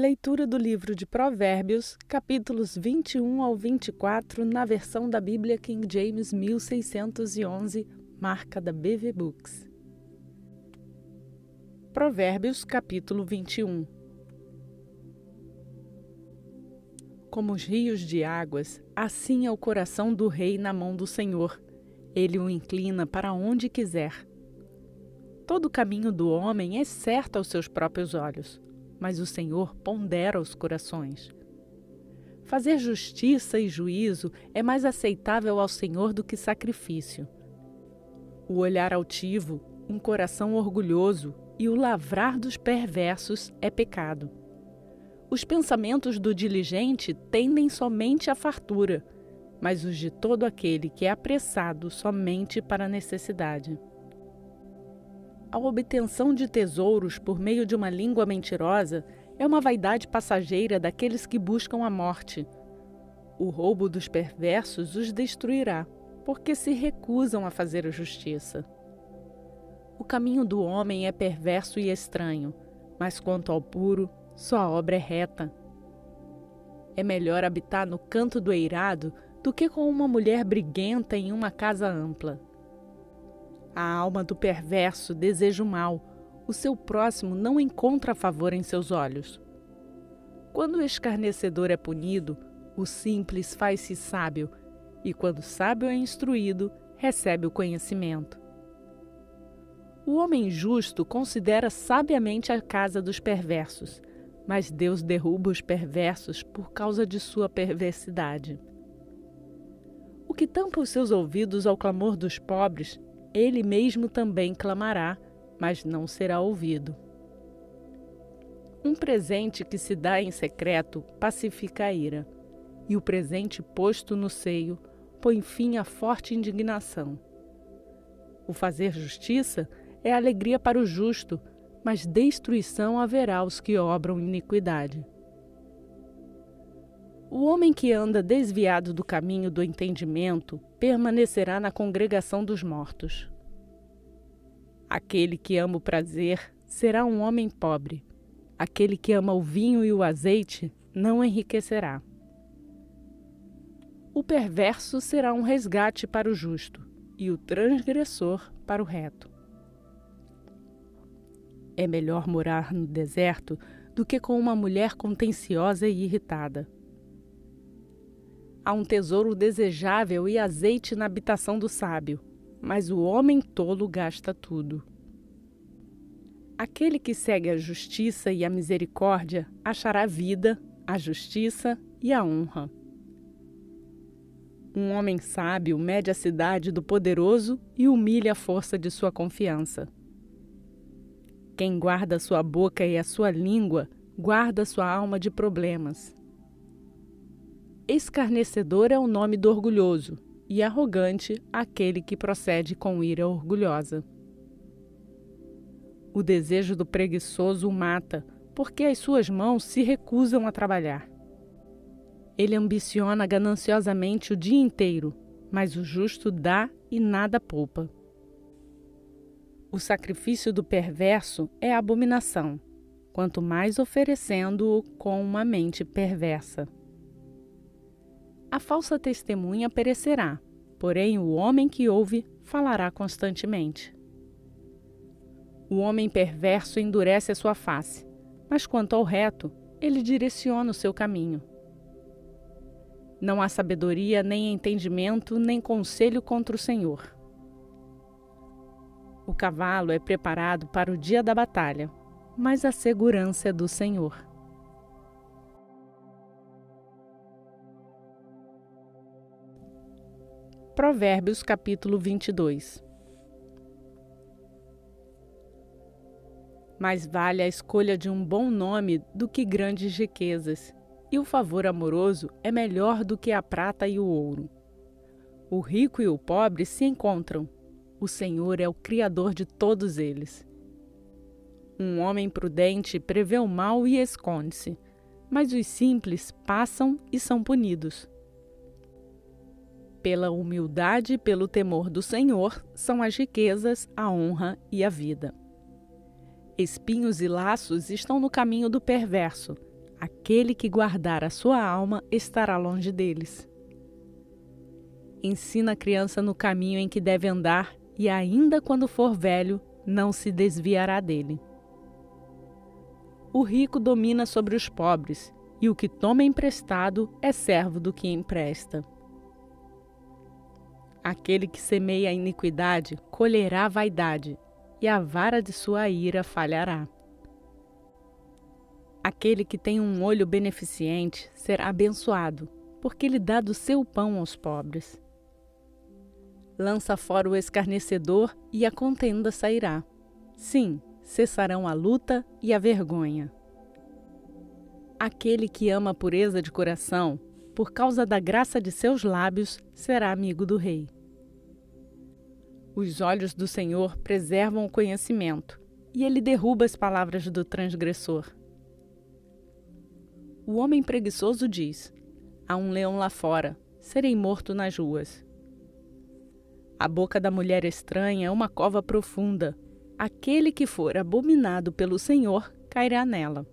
Leitura do livro de Provérbios, capítulos 21 ao 24, na versão da Bíblia King James 1611, marca da BV Books. Provérbios, capítulo 21. Como os rios de águas, assim é o coração do rei na mão do Senhor. Ele o inclina para onde quiser. Todo o caminho do homem é certo aos seus próprios olhos, mas o Senhor pondera os corações. Fazer justiça e juízo é mais aceitável ao Senhor do que sacrifício. O olhar altivo, um coração orgulhoso e o lavrar dos perversos é pecado. Os pensamentos do diligente tendem somente à fartura, mas os de todo aquele que é apressado somente para a necessidade. A obtenção de tesouros por meio de uma língua mentirosa é uma vaidade passageira daqueles que buscam a morte. O roubo dos perversos os destruirá, porque se recusam a fazer a justiça. O caminho do homem é perverso e estranho, mas quanto ao puro, sua obra é reta. É melhor habitar no canto do eirado do que com uma mulher briguenta em uma casa ampla. A alma do perverso deseja o mal, o seu próximo não encontra favor em seus olhos. Quando o escarnecedor é punido, o simples faz-se sábio, e quando o sábio é instruído, recebe o conhecimento. O homem justo considera sabiamente a casa dos perversos, mas Deus derruba os perversos por causa de sua perversidade. O que tampa os seus ouvidos ao clamor dos pobres, ele mesmo também clamará, mas não será ouvido. Um presente que se dá em secreto pacifica a ira, e o presente posto no seio põe fim à forte indignação. O fazer justiça é alegria para o justo, mas destruição haverá aos que obram iniquidade. O homem que anda desviado do caminho do entendimento permanecerá na congregação dos mortos. Aquele que ama o prazer será um homem pobre. Aquele que ama o vinho e o azeite não enriquecerá. O perverso será um resgate para o justo, e o transgressor para o reto. É melhor morar no deserto do que com uma mulher contenciosa e irritada. Há um tesouro desejável e azeite na habitação do sábio, mas o homem tolo gasta tudo. Aquele que segue a justiça e a misericórdia achará vida, a justiça e a honra. Um homem sábio mede a cidade do poderoso e humilha a força de sua confiança. Quem guarda sua boca e a sua língua, guarda sua alma de problemas. Escarnecedor é o nome do orgulhoso, e arrogante aquele que procede com ira orgulhosa. O desejo do preguiçoso o mata, porque as suas mãos se recusam a trabalhar. Ele ambiciona gananciosamente o dia inteiro, mas o justo dá e nada poupa. O sacrifício do perverso é abominação, quanto mais oferecendo-o com uma mente perversa. A falsa testemunha perecerá, porém o homem que ouve falará constantemente. O homem perverso endurece a sua face, mas quanto ao reto, ele direciona o seu caminho. Não há sabedoria, nem entendimento, nem conselho contra o Senhor. O cavalo é preparado para o dia da batalha, mas a segurança é do Senhor. Provérbios, capítulo 22. Mais vale a escolha de um bom nome do que grandes riquezas, e o favor amoroso é melhor do que a prata e o ouro. O rico e o pobre se encontram. O Senhor é o Criador de todos eles. Um homem prudente prevê o mal e esconde-se, mas os simples passam e são punidos. Pela humildade e pelo temor do Senhor são as riquezas, a honra e a vida. Espinhos e laços estão no caminho do perverso. Aquele que guardar a sua alma estará longe deles. Ensina a criança no caminho em que deve andar, e ainda quando for velho, não se desviará dele. O rico domina sobre os pobres, e o que toma emprestado é servo do que empresta. Aquele que semeia a iniquidade colherá a vaidade, e a vara de sua ira falhará. Aquele que tem um olho beneficente será abençoado, porque lhe dá do seu pão aos pobres. Lança fora o escarnecedor e a contenda sairá. Sim, cessarão a luta e a vergonha. Aquele que ama a pureza de coração, por causa da graça de seus lábios, será amigo do rei. Os olhos do Senhor preservam o conhecimento, e ele derruba as palavras do transgressor. O homem preguiçoso diz: há um leão lá fora, serei morto nas ruas. A boca da mulher estranha é uma cova profunda. Aquele que for abominado pelo Senhor cairá nela.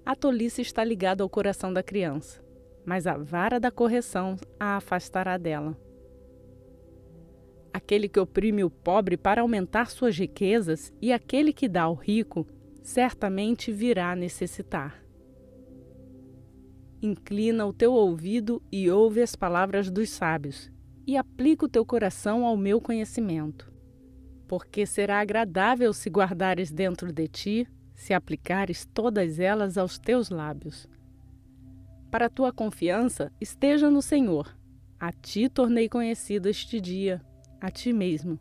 A tolice está ligada ao coração da criança, mas a vara da correção a afastará dela. Aquele que oprime o pobre para aumentar suas riquezas e aquele que dá ao rico, certamente virá a necessitar. Inclina o teu ouvido e ouve as palavras dos sábios, e aplica o teu coração ao meu conhecimento. Porque será agradável se guardares dentro de ti, se aplicares todas elas aos teus lábios. Para a tua confiança, esteja no Senhor. A ti tornei conhecido este dia, a ti mesmo.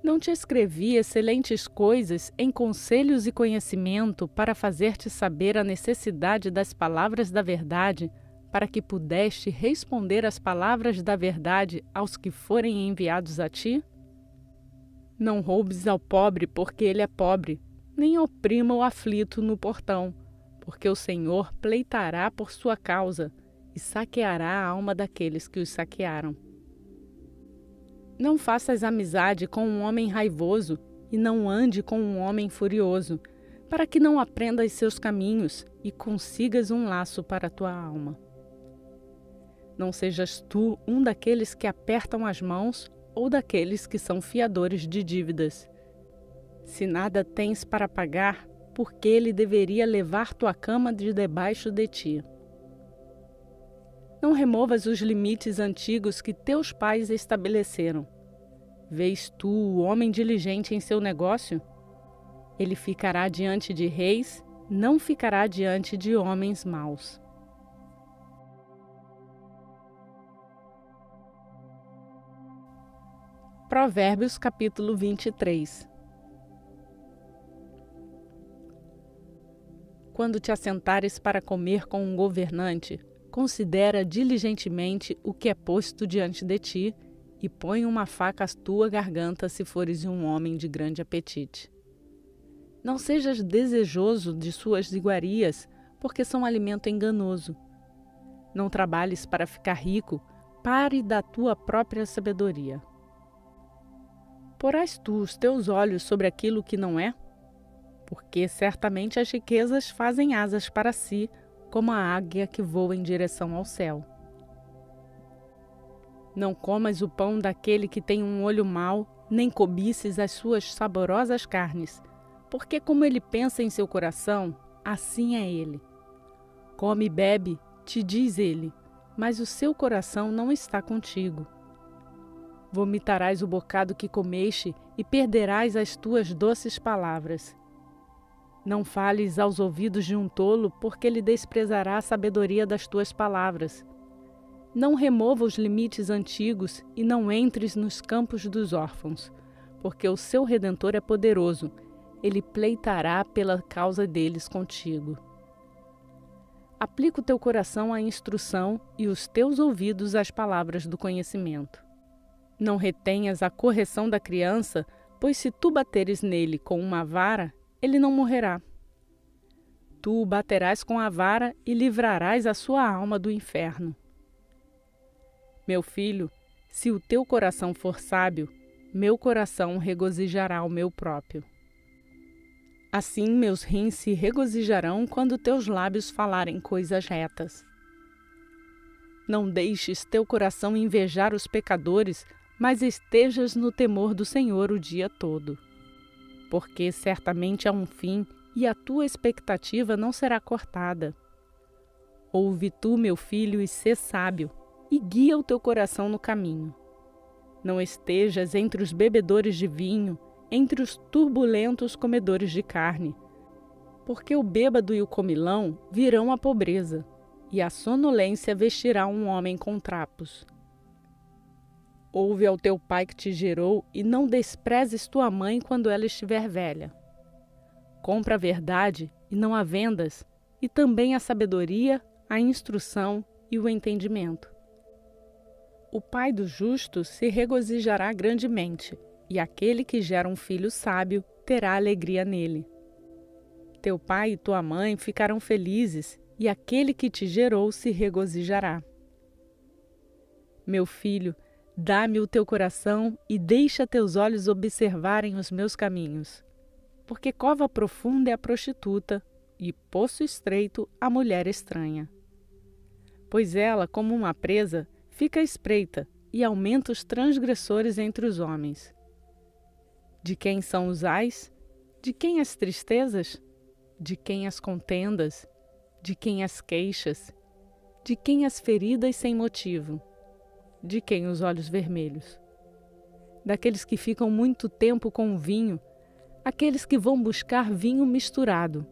Não te escrevi excelentes coisas em conselhos e conhecimento para fazer-te saber a necessidade das palavras da verdade, para que pudeste responder às palavras da verdade aos que forem enviados a ti? Não roubes ao pobre porque ele é pobre, nem oprima o aflito no portão, porque o Senhor pleitará por sua causa e saqueará a alma daqueles que os saquearam. Não faças amizade com um homem raivoso e não ande com um homem furioso, para que não aprendas seus caminhos e consigas um laço para a tua alma. Não sejas tu um daqueles que apertam as mãos ou daqueles que são fiadores de dívidas. Se nada tens para pagar, por que ele deveria levar tua cama de debaixo de ti? Não removas os limites antigos que teus pais estabeleceram. Vês tu o homem diligente em seu negócio? Ele ficará diante de reis, não ficará diante de homens maus. Provérbios capítulo 23. Quando te assentares para comer com um governante, considera diligentemente o que é posto diante de ti e põe uma faca à tua garganta se fores um homem de grande apetite. Não sejas desejoso de suas iguarias, porque são alimento enganoso. Não trabalhes para ficar rico, pare da tua própria sabedoria. Porás tu os teus olhos sobre aquilo que não é? Porque certamente as riquezas fazem asas para si, como a águia que voa em direção ao céu. Não comas o pão daquele que tem um olho mau, nem cobices as suas saborosas carnes, porque como ele pensa em seu coração, assim é ele. Come e bebe, te diz ele, mas o seu coração não está contigo. Vomitarás o bocado que comeste e perderás as tuas doces palavras. Não fales aos ouvidos de um tolo, porque ele desprezará a sabedoria das tuas palavras. Não remova os limites antigos e não entres nos campos dos órfãos, porque o seu Redentor é poderoso, ele pleitará pela causa deles contigo. Aplica o teu coração à instrução e os teus ouvidos às palavras do conhecimento. Não retenhas a correção da criança, pois se tu bateres nele com uma vara, ele não morrerá. Tu o baterás com a vara e livrarás a sua alma do inferno. Meu filho, se o teu coração for sábio, meu coração regozijará o meu próprio. Assim meus rins se regozijarão quando teus lábios falarem coisas retas. Não deixes teu coração invejar os pecadores, mas estejas no temor do Senhor o dia todo. Porque certamente há um fim e a tua expectativa não será cortada. Ouve tu, meu filho, e sê sábio, e guia o teu coração no caminho. Não estejas entre os bebedores de vinho, entre os turbulentos comedores de carne, porque o bêbado e o comilão virão à pobreza, e a sonolência vestirá um homem com trapos. Ouve ao teu pai que te gerou, e não desprezes tua mãe quando ela estiver velha. Compra a verdade, e não a vendas, e também a sabedoria, a instrução e o entendimento. O pai do justo se regozijará grandemente, e aquele que gera um filho sábio terá alegria nele. Teu pai e tua mãe ficarão felizes, e aquele que te gerou se regozijará. Meu filho, dá-me o teu coração e deixa teus olhos observarem os meus caminhos. Porque cova profunda é a prostituta, e poço estreito a mulher estranha. Pois ela, como uma presa, fica à espreita e aumenta os transgressores entre os homens. De quem são os ais? De quem as tristezas? De quem as contendas? De quem as queixas? De quem as feridas sem motivo? De quem os olhos vermelhos? Daqueles que ficam muito tempo com o vinho, aqueles que vão buscar vinho misturado.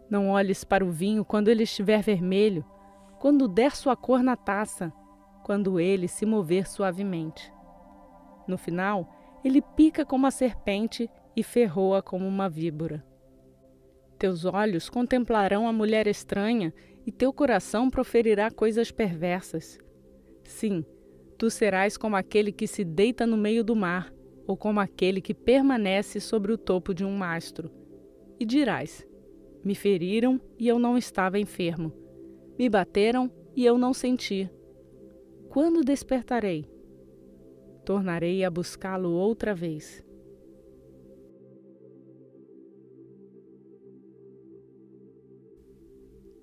Não olhes para o vinho quando ele estiver vermelho, quando der sua cor na taça, quando ele se mover suavemente. No final, ele pica como a serpente e ferroa como uma víbora. Teus olhos contemplarão a mulher estranha e teu coração proferirá coisas perversas. Sim, tu serás como aquele que se deita no meio do mar, ou como aquele que permanece sobre o topo de um mastro. E dirás: me feriram e eu não estava enfermo. Me bateram e eu não senti. Quando despertarei? Tornarei a buscá-lo outra vez.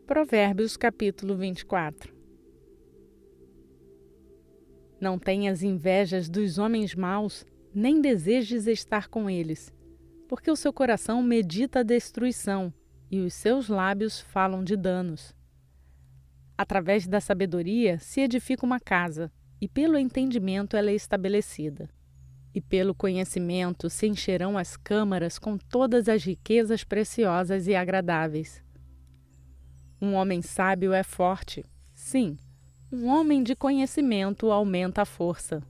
Provérbios capítulo 24. Não tenhas invejas dos homens maus, nem desejes estar com eles, porque o seu coração medita a destruição, e os seus lábios falam de danos. Através da sabedoria se edifica uma casa, e pelo entendimento ela é estabelecida. E pelo conhecimento se encherão as câmaras com todas as riquezas preciosas e agradáveis. Um homem sábio é forte, sim, um homem de conhecimento aumenta a força.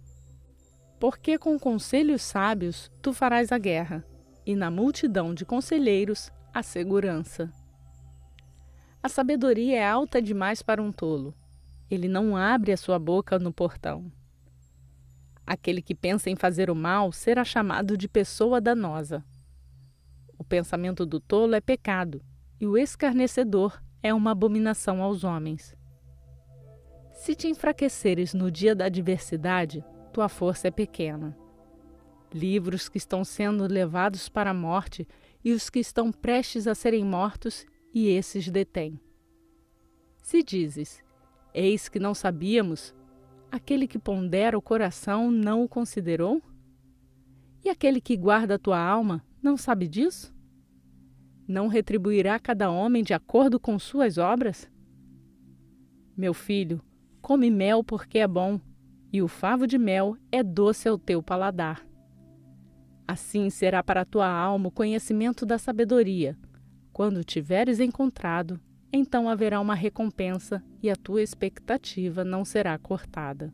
Porque com conselhos sábios tu farás a guerra, e na multidão de conselheiros a segurança. A sabedoria é alta demais para um tolo. Ele não abre a sua boca no portão. Aquele que pensa em fazer o mal será chamado de pessoa danosa. O pensamento do tolo é pecado, e o escarnecedor é uma abominação aos homens. Se te enfraqueceres no dia da adversidade, tua força é pequena. Livros que estão sendo levados para a morte e os que estão prestes a serem mortos, e esses detêm. Se dizes: eis que não sabíamos, aquele que pondera o coração não o considerou? E aquele que guarda a tua alma não sabe disso? Não retribuirá cada homem de acordo com suas obras? Meu filho, come mel porque é bom, e o favo de mel é doce ao teu paladar. Assim será para a tua alma o conhecimento da sabedoria. Quando tiveres encontrado, então haverá uma recompensa e a tua expectativa não será cortada.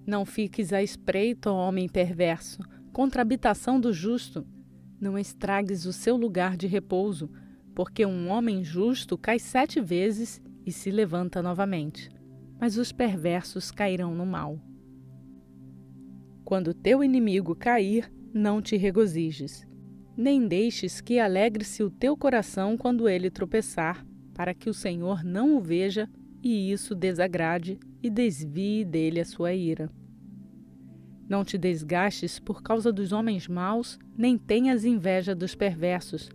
Não fiques à espreita, ó homem perverso, contra a habitação do justo. Não estragues o seu lugar de repouso, porque um homem justo cai 7 vezes e se levanta novamente, mas os perversos cairão no mal. Quando teu inimigo cair, não te regozijes, nem deixes que alegre-se o teu coração quando ele tropeçar, para que o Senhor não o veja e isso desagrade e desvie dele a sua ira. Não te desgastes por causa dos homens maus, nem tenhas inveja dos perversos,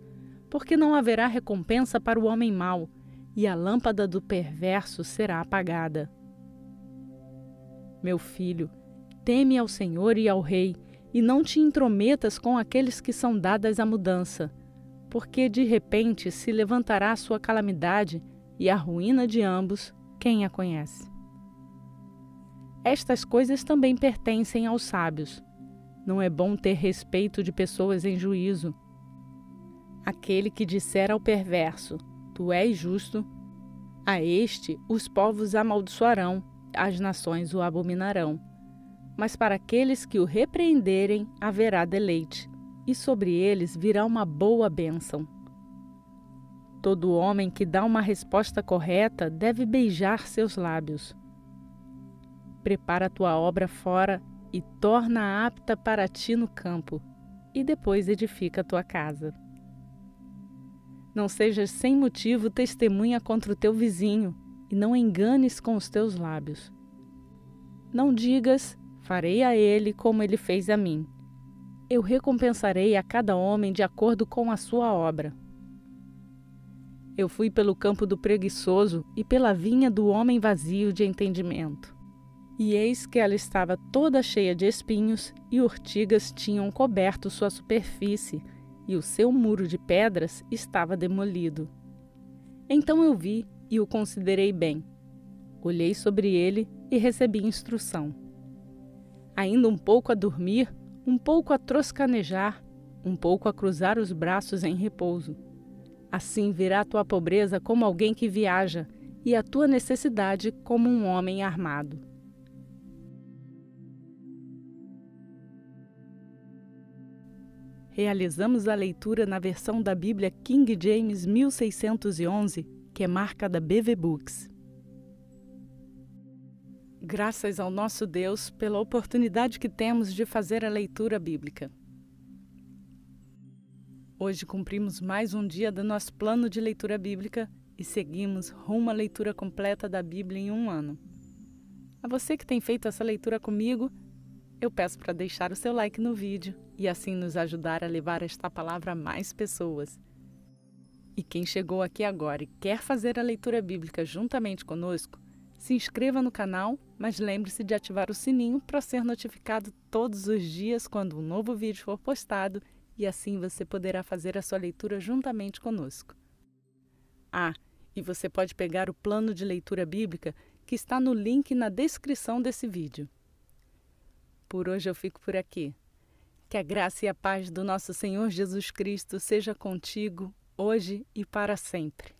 porque não haverá recompensa para o homem mau, e a lâmpada do perverso será apagada. Meu filho, teme ao Senhor e ao Rei, e não te intrometas com aqueles que são dadas à mudança, porque de repente se levantará a sua calamidade e a ruína de ambos, quem a conhece. Estas coisas também pertencem aos sábios. Não é bom ter respeito de pessoas em juízo. Aquele que disser ao perverso, tu és justo, a este os povos amaldiçoarão, as nações o abominarão. Mas para aqueles que o repreenderem haverá deleite, e sobre eles virá uma boa bênção. Todo homem que dá uma resposta correta deve beijar seus lábios. Prepara a tua obra fora e torna-a apta para ti no campo, e depois edifica a tua casa. Não sejas sem motivo testemunha contra o teu vizinho, e não enganes com os teus lábios. Não digas, farei a ele como ele fez a mim. Eu recompensarei a cada homem de acordo com a sua obra. Eu fui pelo campo do preguiçoso e pela vinha do homem vazio de entendimento. E eis que ela estava toda cheia de espinhos, e urtigas tinham coberto sua superfície, e o seu muro de pedras estava demolido. Então eu vi e o considerei bem. Olhei sobre ele e recebi instrução. Ainda um pouco a dormir, um pouco a troscanejar, um pouco a cruzar os braços em repouso. Assim virá a tua pobreza como alguém que viaja, e a tua necessidade como um homem armado. Realizamos a leitura na versão da Bíblia King James 1611, que é marca da BV Books. Graças ao nosso Deus pela oportunidade que temos de fazer a leitura bíblica. Hoje cumprimos mais um dia do nosso plano de leitura bíblica e seguimos rumo à leitura completa da Bíblia em um ano. A você que tem feito essa leitura comigo, eu peço para deixar o seu like no vídeo e assim nos ajudar a levar esta palavra a mais pessoas. E quem chegou aqui agora e quer fazer a leitura bíblica juntamente conosco, se inscreva no canal, mas lembre-se de ativar o sininho para ser notificado todos os dias quando um novo vídeo for postado e assim você poderá fazer a sua leitura juntamente conosco. Ah, e você pode pegar o plano de leitura bíblica que está no link na descrição desse vídeo. Por hoje eu fico por aqui. Que a graça e a paz do nosso Senhor Jesus Cristo seja contigo, hoje e para sempre.